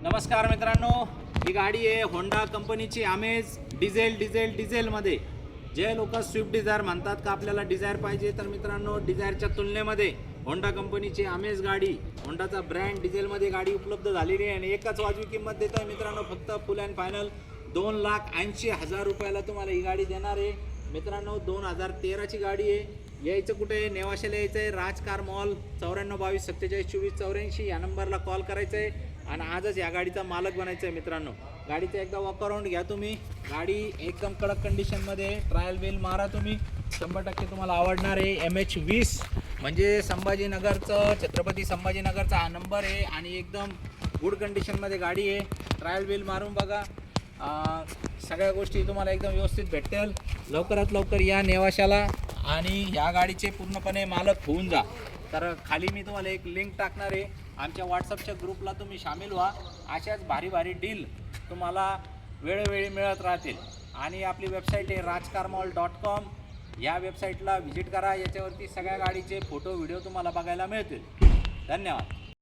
नमस्कार मित्रांनो, ही गाडी आहे होंडा कंपनीची आमेज डिझेलमध्ये। जे लोक स्विफ्ट डिझायर म्हणतात का आपल्याला डिझायर पाहिजे, तर मित्रांनो डिझायरच्या तुलनेमध्ये होंडा कंपनीची आमेज गाडी, होंडाचा ब्रँड डिझेलमध्ये गाडी उपलब्ध झालेली आहे आणि एकच वाजवी किंमत देत आहे मित्रांनो। फक्त फुल अँड फायनल 2,80,000 रुपयाला तुम्हाला ही गाडी देणार आहे मित्रांनो। 2013ची गाडी आहे। यायचं कुठे? नेवाशाला यायचं आहे, राज कार मॉल, 9422472484 या नंबरला कॉल करायचं आहे आणि आजच या गाडीचा मालक बनायचं आहे मित्रांनो। गाडीचा एकदा वॉक अराउंड घ्या तुम्ही। गाडी एकदम कडक कंडिशनमध्ये, ट्रायल व्हील मारा तुम्ही, 100% तुम्हाला आवडणार आहे। MH20 म्हणजे संभाजीनगरचं, छत्रपती संभाजीनगरचा हा नंबर आहे आणि एकदम गुड कंडिशनमध्ये गाडी आहे। ट्रायल व्हील मारून बघा, सगळ्या गोष्टी तुम्हाला एकदम व्यवस्थित भेटेल। लवकरात लवकर या नेवाशाला आणि या गाडीचे पूर्णपणे मालक होऊन जा। तर खाली मी तुम्हाला एक लिंक टाकणार आहे, आमच्या व्हॉट्सअपच्या ग्रुपला तुम्ही सामील व्हा। अशाच भारी भारी डील तुम्हाला वेळोवेळी मिळत राहतील। आणि आपली वेबसाईट आहे rajcarmall.com, या वेबसाईटला व्हिजिट करा। याच्यावरती सगळ्या गाडीचे फोटो व्हिडिओ तुम्हाला बघायला मिळतील। धन्यवाद।